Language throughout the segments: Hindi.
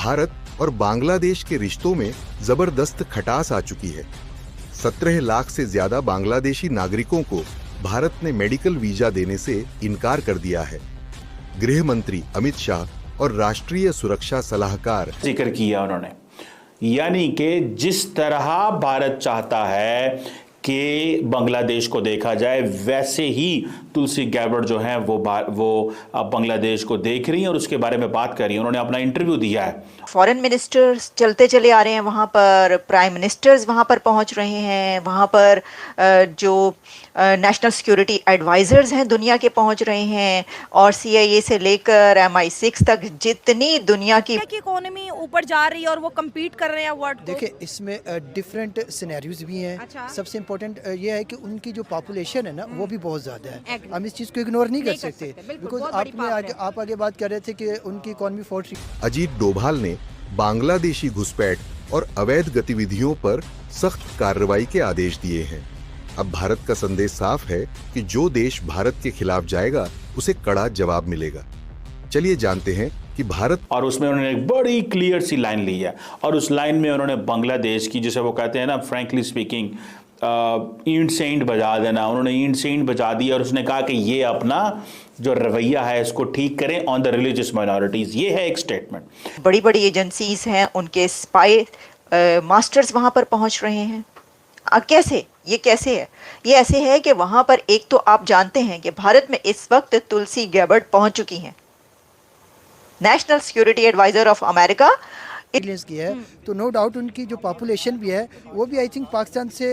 भारत और बांग्लादेश के रिश्तों में जबरदस्त खटास आ चुकी है। 17 लाख से ज्यादा बांग्लादेशी नागरिकों को भारत ने मेडिकल वीजा देने से इनकार कर दिया है। गृह मंत्री अमित शाह और राष्ट्रीय सुरक्षा सलाहकार जिक्र किया उन्होंने, यानी कि जिस तरह भारत चाहता है कि बांग्लादेश को देखा जाए, वैसे ही तुलसी गैबर्ड जो हैं वो अब बांग्लादेश को देख रही हैं और उसके बारे में बात कर रही हैं। उन्होंने अपना इंटरव्यू दिया है। फॉरेन मिनिस्टर्स चलते चले आ रहे हैं वहाँ पर, प्राइम मिनिस्टर्स वहाँ पर पहुँच रहे हैं, वहाँ पर जो नेशनल सिक्योरिटी एडवाइजर्स हैं दुनिया के पहुँच रहे हैं, और CIA से लेकर MI6 तक जितनी दुनिया की इकोनॉमी ऊपर जा रही है और वो कम्पीट कर रहे हैं वर्ल्ड। देखिए, इसमें डिफरेंट सिनेरियोज भी हैं। अच्छा। सबसे इम्पोर्टेंट ये है कि उनकी जो पॉपुलेशन है ना वो भी बहुत ज़्यादा है। हम इस चीज़ को इग्नोर नहीं कर सकते, बिकॉज आप आगे बात कर रहे थे कि उनकी इकोनॉमी 40। अजीत डोभाल ने बांग्लादेशी घुसपैठ और अवैध गतिविधियों पर सख्त कार्रवाई के आदेश दिए हैं। अब भारत का संदेश साफ है कि जो देश भारत के खिलाफ जाएगा उसे कड़ा जवाब मिलेगा। चलिए जानते हैं कि भारत, और उसमें उन्होंने एक बड़ी क्लियर सी लाइन ली है, और उस लाइन में उन्होंने बांग्लादेश की, जिसे वो कहते हैं ना फ्रैंकली स्पीकिंग, ईंट से ईंट बजा देना, उन्होंने ईंट से ईंट बजा दी और उसने कहा कि ये अपना जो रवैया है इसको ठीक करें ऑन द रिलीजियस माइनॉरिटीज। ये है एक स्टेटमेंट। बड़ी बड़ी एजेंसीज हैं, उनके स्पाई मास्टर्स वहाँ पर पहुँच रहे हैं। कैसे है? ये ऐसे है कि वहाँ पर एक तो आप जानते हैं कि भारत में इस वक्त तुलसी गैबर्ड पहुँच चुकी हैं, national security adviser of America किया है, तो नो डाउट उनकी जो पॉपुलेशन भी है वो भी आई थिंक पाकिस्तान से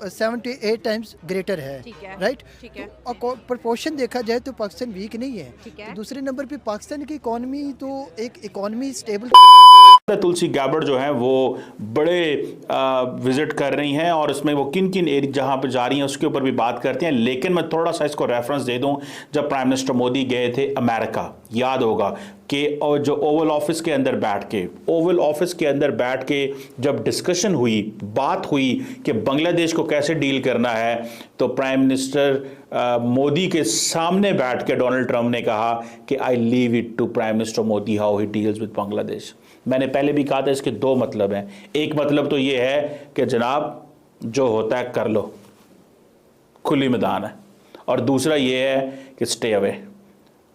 7 to 8 टाइम्स ग्रेटर है, राइट। तो प्रोपोर्शन देखा जाए तो पाकिस्तान वीक नहीं है। तो दूसरे नंबर पे पाकिस्तान की इकोनॉमी, तो एक इकोनॉमी स्टेबल। तुलसी गैबर्ड जो है वो बड़े विजिट कर रही हैं और उसमें वो किन किन एरिया जहां पे जा रही हैं उसके ऊपर भी बात करते हैं। लेकिन मैं थोड़ा सा इसको रेफरेंस दे दूं, जब प्राइम मिनिस्टर मोदी गए थे अमेरिका, याद होगा कि जो ओवल ऑफिस के अंदर बैठ के जब डिस्कशन हुई, बात हुई कि बांग्लादेश को कैसे डील करना है, तो प्राइम मिनिस्टर मोदी के सामने बैठ के डोनाल्ड ट्रंप ने कहा कि I leave it to prime minister Modi how he deals with Bangladesh. मैंने पहले भी कहा था इसके दो मतलब हैं। एक मतलब तो ये है कि जनाब जो होता है कर लो, खुली मैदान है, और दूसरा ये है कि स्टे अवे।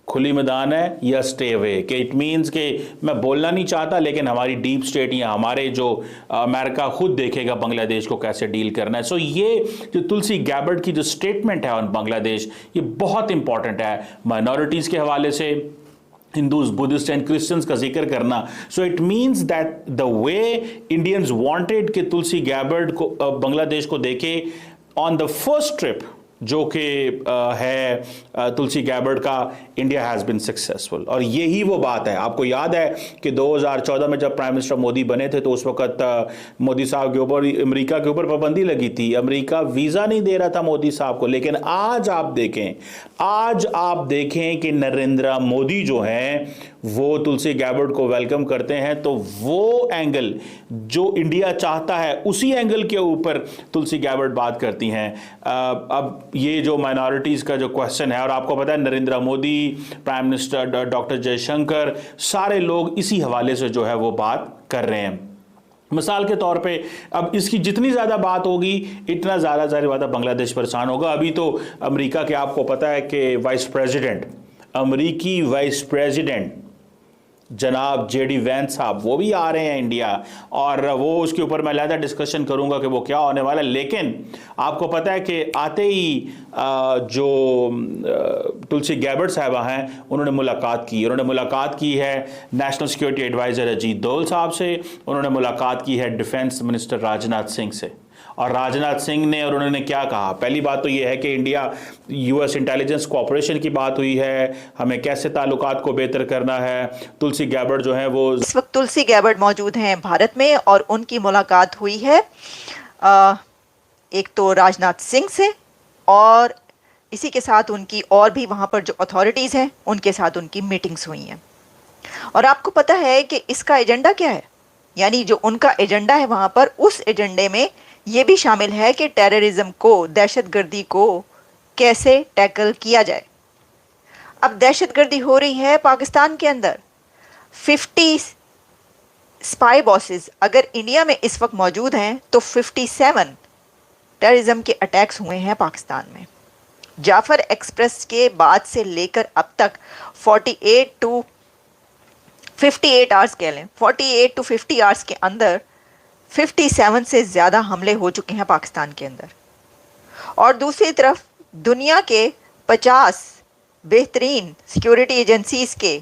खुली मैदान है या स्टे अवे, कि इट मीन्स कि मैं बोलना नहीं चाहता लेकिन हमारी डीप स्टेट या हमारे जो अमेरिका खुद देखेगा बांग्लादेश को कैसे डील करना है। सो ये जो तुलसी गैबर्ड की जो स्टेटमेंट है ऑन बांग्लादेश, ये बहुत इंपॉर्टेंट है माइनॉरिटीज़ के हवाले से, हिंदूज, बुद्धिस्ट एंड क्रिश्चियंस का जिक्र करना। So it means that the way Indians wanted कि तुलसी गैबर्ड को बांग्लादेश को देखे ऑन द फर्स्ट ट्रिप जो कि है तुलसी गैबर्ड का, इंडिया हैज़ बिन सक्सेसफुल। और यही वो बात है। आपको याद है कि 2014 में जब प्राइम मिनिस्टर मोदी बने थे तो उस वक्त मोदी साहब के ऊपर, अमेरिका के ऊपर पाबंदी लगी थी, अमेरिका वीज़ा नहीं दे रहा था मोदी साहब को। लेकिन आज आप देखें कि नरेंद्र मोदी जो हैं वो तुलसी गैबर्ड को वेलकम करते हैं। तो वो एंगल जो इंडिया चाहता है उसी एंगल के ऊपर तुलसी गैबर्ड बात करती हैं। अब ये जो माइनॉरिटीज़ का जो क्वेश्चन है, और आपको पता है Narendra Modi, prime minister doctor Jaishankar, सारे लोग इसी हवाले से जो है वो बात कर रहे हैं। मिसाल के तौर पे अब इसकी जितनी ज़्यादा बात होगी इतना ज़्यादा ज़्यादा बांग्लादेश परेशान होगा। अभी तो अमेरिका के आपको पता है कि अमेरिकी वाइस प्रेसिडेंट जनाब JD वैंस साहब वो भी आ रहे हैं इंडिया, और वो उसके ऊपर मैं ज़्यादा डिस्कशन करूंगा कि वो क्या होने वाला है। लेकिन आपको पता है कि आते ही जो तुलसी गैबर्ड साहबा हैं उन्होंने मुलाकात की है national security adviser Ajit Doval साहब से, उन्होंने मुलाकात की है डिफेंस मिनिस्टर राजनाथ सिंह से। और राजनाथ सिंह ने, और उन्होंने क्या कहा, पहली बात तो ये है कि इंडिया US इंटेलिजेंस कोऑपरेशन की बात हुई है, हमें कैसे ताल्लुकात को बेहतर करना है। तुलसी गैबर्ड जो है वो इस वक्त तुलसी गैबर्ड मौजूद हैं भारत में और उनकी मुलाकात हुई है एक तो राजनाथ सिंह से, और इसी के साथ उनकी और भी वहाँ पर जो अथॉरिटीज़ हैं उनके साथ उनकी मीटिंग्स हुई हैं। और आपको पता है कि इसका एजेंडा क्या है, यानी जो उनका एजेंडा है वहाँ पर, उस एजेंडे में ये भी शामिल है कि टेररिज्म को, दहशतगर्दी को कैसे टैकल किया जाए। अब दहशतगर्दी हो रही है पाकिस्तान के अंदर, 50 स्पाई बॉसेस अगर इंडिया में इस वक्त मौजूद हैं तो 57 टेररिज्म के अटैक्स हुए हैं पाकिस्तान में। जाफर एक्सप्रेस के बाद से लेकर अब तक 48 टू 58 आवर्स कह लें, 48 टू 50 आवर्स के अंदर 57 से ज़्यादा हमले हो चुके हैं पाकिस्तान के अंदर। और दूसरी तरफ दुनिया के 50 बेहतरीन सिक्योरिटी एजेंसीज के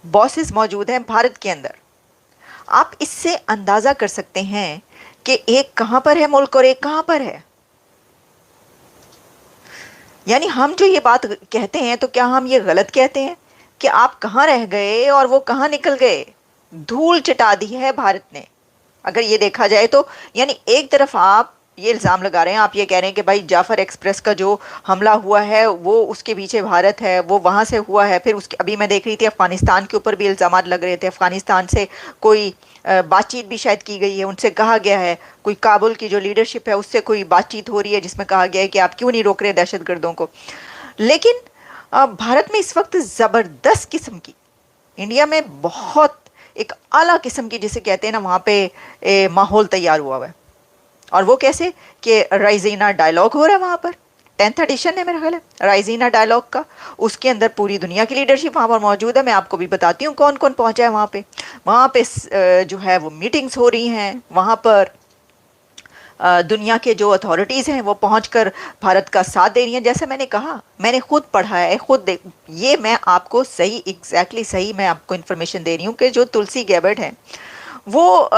बॉसेस मौजूद हैं भारत के अंदर। आप इससे अंदाज़ा कर सकते हैं कि एक कहाँ पर है मुल्क और एक कहाँ पर है। यानी हम जो ये बात कहते हैं तो क्या हम ये गलत कहते हैं कि आप कहाँ रह गए और वो कहाँ निकल गए? धूल चटा दी है भारत ने अगर ये देखा जाए तो। यानी एक तरफ आप ये इल्ज़ाम लगा रहे हैं, आप ये कह रहे हैं कि भाई जाफर एक्सप्रेस का जो हमला हुआ है वो उसके पीछे भारत है, वो वहाँ से हुआ है। फिर उसके अभी मैं देख रही थी अफ़गानिस्तान के ऊपर भी इल्ज़ाम लग रहे थे। अफ़गानिस्तान से कोई बातचीत भी शायद की गई है, उनसे कहा गया है, कोई काबुल की जो लीडरशिप है उससे कोई बातचीत हो रही है जिसमें कहा गया है कि आप क्यों नहीं रोक रहे दहशतगर्दों को। लेकिन भारत में इस वक्त ज़बरदस्त किस्म की, इंडिया में बहुत एक आला किस्म की जिसे कहते हैं ना, वहाँ पे माहौल तैयार हुआ है। और वो कैसे कि राइजीना डायलॉग हो रहा है वहाँ पर, 10th एडिशन है मेरा ख्याल है राइजीना डायलॉग का। उसके अंदर पूरी दुनिया की लीडरशिप वहाँ पर मौजूद है। मैं आपको भी बताती हूँ कौन कौन पहुँचा है वहाँ पे। वहाँ पे जो है वो मीटिंग्स हो रही हैं, वहाँ पर दुनिया के जो अथॉरिटीज़ हैं वो पहुंचकर भारत का साथ दे रही हैं। जैसे मैंने कहा, मैंने खुद पढ़ा है, ये मैं आपको सही एग्जैक्टली सही मैं आपको इन्फॉर्मेशन दे रही हूँ कि जो तुलसी गैबर्ट हैं वो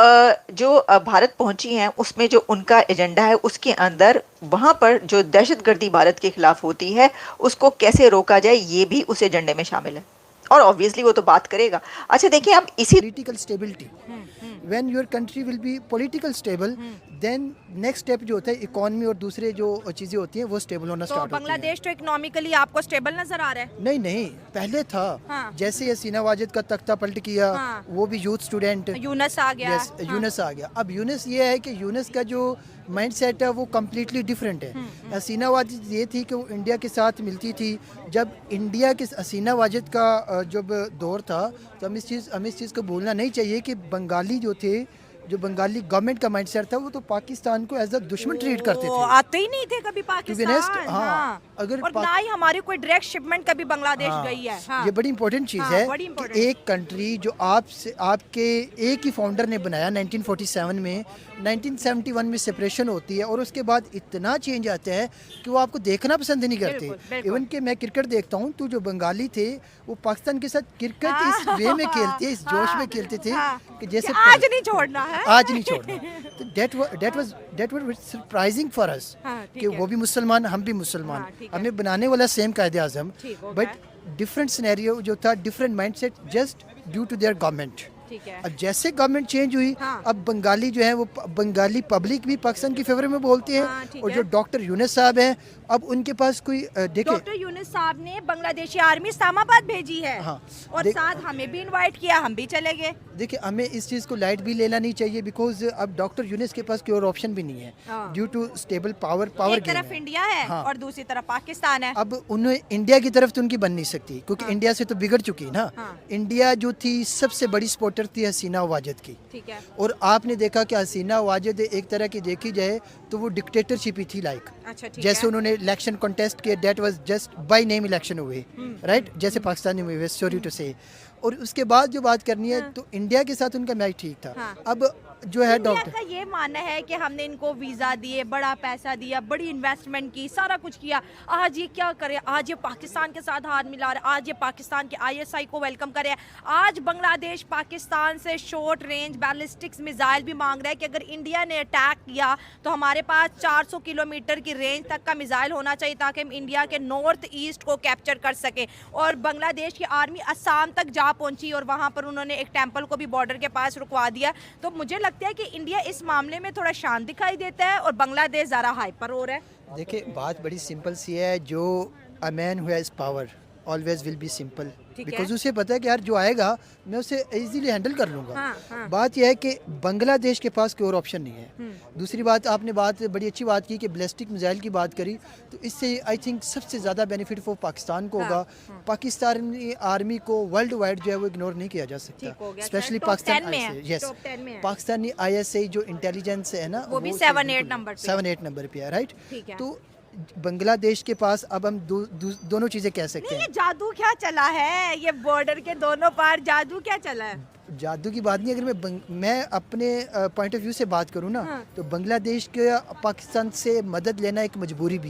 जो भारत पहुंची हैं उसमें जो उनका एजेंडा है उसके अंदर वहाँ पर जो दहशतगर्दी भारत के खिलाफ होती है उसको कैसे रोका जाए ये भी उस एजेंडे में शामिल है। और ऑब्वियसली वो तो बात करेगा। अच्छा देखिए, अब इसी political stability, when your country will be political stable, then next step जो होता है इकोनॉमी और दूसरे जो चीज़ें होती हैं वो स्टेबल होना तो स्टार्ट होती है। बांग्लादेश तो इकोनॉमिकली आपको स्टेबल नजर आ रहा है? नहीं नहीं, पहले था। हाँ। जैसे हसीना वाजिद का तख्ता पलट किया, हाँ। वो भी यूथ स्टूडेंट, यूनस आ गया। यस यूनस आ गया। अब यूनस ये है कि यूनस का जो माइंड सेट है वो कम्प्लीटली डिफरेंट है। हसीना वाजिद ये थी कि वो इंडिया के साथ मिलती थी। जब इंडिया के हसीना वाजिद का जब दौर था तो हमें इस चीज़ को भूलना नहीं चाहिए कि बंगाली जो थे, जो बंगाली गवर्नमेंट का माइंडसेट था वो तो पाकिस्तान को एज अ दुश्मन ट्रीट करते थे। आते ही नहीं थे कभी पाकिस्तान। हाँ, अगर और ना ही हमारी कोई डायरेक्ट शिपमेंट कभी बांग्लादेश गई है। हाँ। ये बड़ी इंपॉर्टेंट चीज़ है कि एक कंट्री जो आपके एक ही फाउंडर ने बनाया 1947 में, 1971 में सेपरेशन होती है और उसके बाद इतना चेंज आता है कि वो आपको देखना पसंद नहीं करते। इवन कि मैं क्रिकेट देखता हूँ तो जो बंगाली थे वो पाकिस्तान के साथ क्रिकेट इस वे में खेलते, इस जोश में खेलते थे कि जैसे आज नहीं छोड़ना है, आज नहीं छोड़ना। तो that was surprising for us कि वो भी मुसलमान, हम भी मुसलमान, हमें बनाने वाला सेम कायदे आज़म, बट डिफरेंट सिनेरियो जो था, different mindset just due to their government. अब जैसे गवर्नमेंट चेंज हुई, अब बंगाली जो है वो बंगाली पब्लिक भी पाकिस्तान की फेवर में बोलती है। और जो डॉक्टर यूनुस साहब हैं, अब उनके पास कोई देखिए, डॉक्टर यूनुस साहब ने बांग्लादेशी आर्मी इस्लामाबाद भेजी है। हाँ, और साथ हमें भी इनवाइट किया, हम भी चले गए। देखिए, हमें इस चीज़ को लाइट भी लेना नहीं चाहिए बिकॉज अब डॉक्टर यूनुस के पास कोई और ऑप्शन भी नहीं है ड्यू टू स्टेबल पावर एक तरफ इंडिया है और दूसरी तरफ पाकिस्तान है। अब उन्हें इंडिया की तरफ तो उनकी बन नहीं सकती क्योंकि इंडिया से तो बिगड़ चुकी ना। इंडिया जो थी सबसे बड़ी सपोर्टर थी हसीना वाजिद की। ठीक है। और आपने देखा कि हसीना वाजिद एक तरह की देखी जाए तो वो डिक्टेटरशिप ही थी लाइक। अच्छा, जैसे उन्होंने इलेक्शन कॉन्टेस्ट किया, that was just by name election हुए, राइट, जैसे पाकिस्तानी में हुए, सॉरी टू से। और उसके बाद जो बात करनी है तो इंडिया के साथ उनका मैच ठीक था। अब जो है डॉक्टर का ये मानना है कि हमने इनको वीजा दिए, बड़ा पैसा दिया, बड़ी इन्वेस्टमेंट की, सारा कुछ किया, आज ये क्या करे, आज ये पाकिस्तान के साथ हाथ मिला रहा है, आज ये पाकिस्तान के ISI को वेलकम करे। आज बांग्लादेश पाकिस्तान से शॉर्ट रेंज बैलिस्टिक्स मिसाइल भी मांग रहा है कि अगर इंडिया ने अटैक किया तो हमारे पास 400 किलोमीटर की रेंज तक का मिसाइल होना चाहिए ताकि हम इंडिया के नॉर्थ ईस्ट को कैप्चर कर सके। और बांग्लादेश की आर्मी असम तक जा पहुंची और वहां पर उन्होंने एक टेम्पल को भी बॉर्डर के पास रुकवा दिया। तो मुझे लगता है कि इंडिया इस मामले में थोड़ा शांत दिखाई देता है और बांग्लादेश ज़रा हाइपर हो रहा है। देखिए, बात बड़ी सिंपल सी है, जो a man who has power always will be simple, ठीक बिकॉज है। उसे पता है कि यार जो आएगा मैं उसे इजीली हैंडल कर लूँगा। हाँ। बात यह है कि बांग्लादेश के पास कोई और ऑप्शन नहीं है। दूसरी बात, आपने बड़ी अच्छी बात की कि बैलिस्टिक मिसाइल की बात करी, तो इससे आई थिंक सबसे ज़्यादा बेनिफिट वो पाकिस्तान को होगा। पाकिस्तानी आर्मी को वर्ल्ड वाइड जो है वो इग्नोर नहीं किया जा सकता, ठीक हो गया। स्पेशली टॉप पाकिस्तान 10 में है, यस, टॉप 10 में है। पाकिस्तानी ISI जो इंटेलिजेंस है ना, वो भी 7-8 नंबर पे है। 7-8 नंबर पे है, राइट। ठीक है। तो बांग्लादेश के पास अब हम दोनों चीज़ें कह सकते नहीं, हैं। ये जादू क्या चला है, ये बॉर्डर के दोनों पार जादू क्या चला है? जादू की बात नहीं, अगर मैं अपने पॉइंट ऑफ व्यू से बात करूँ ना, हाँ। तो बांग्लादेश के पाकिस्तान से मदद लेना एक मजबूरी भी है।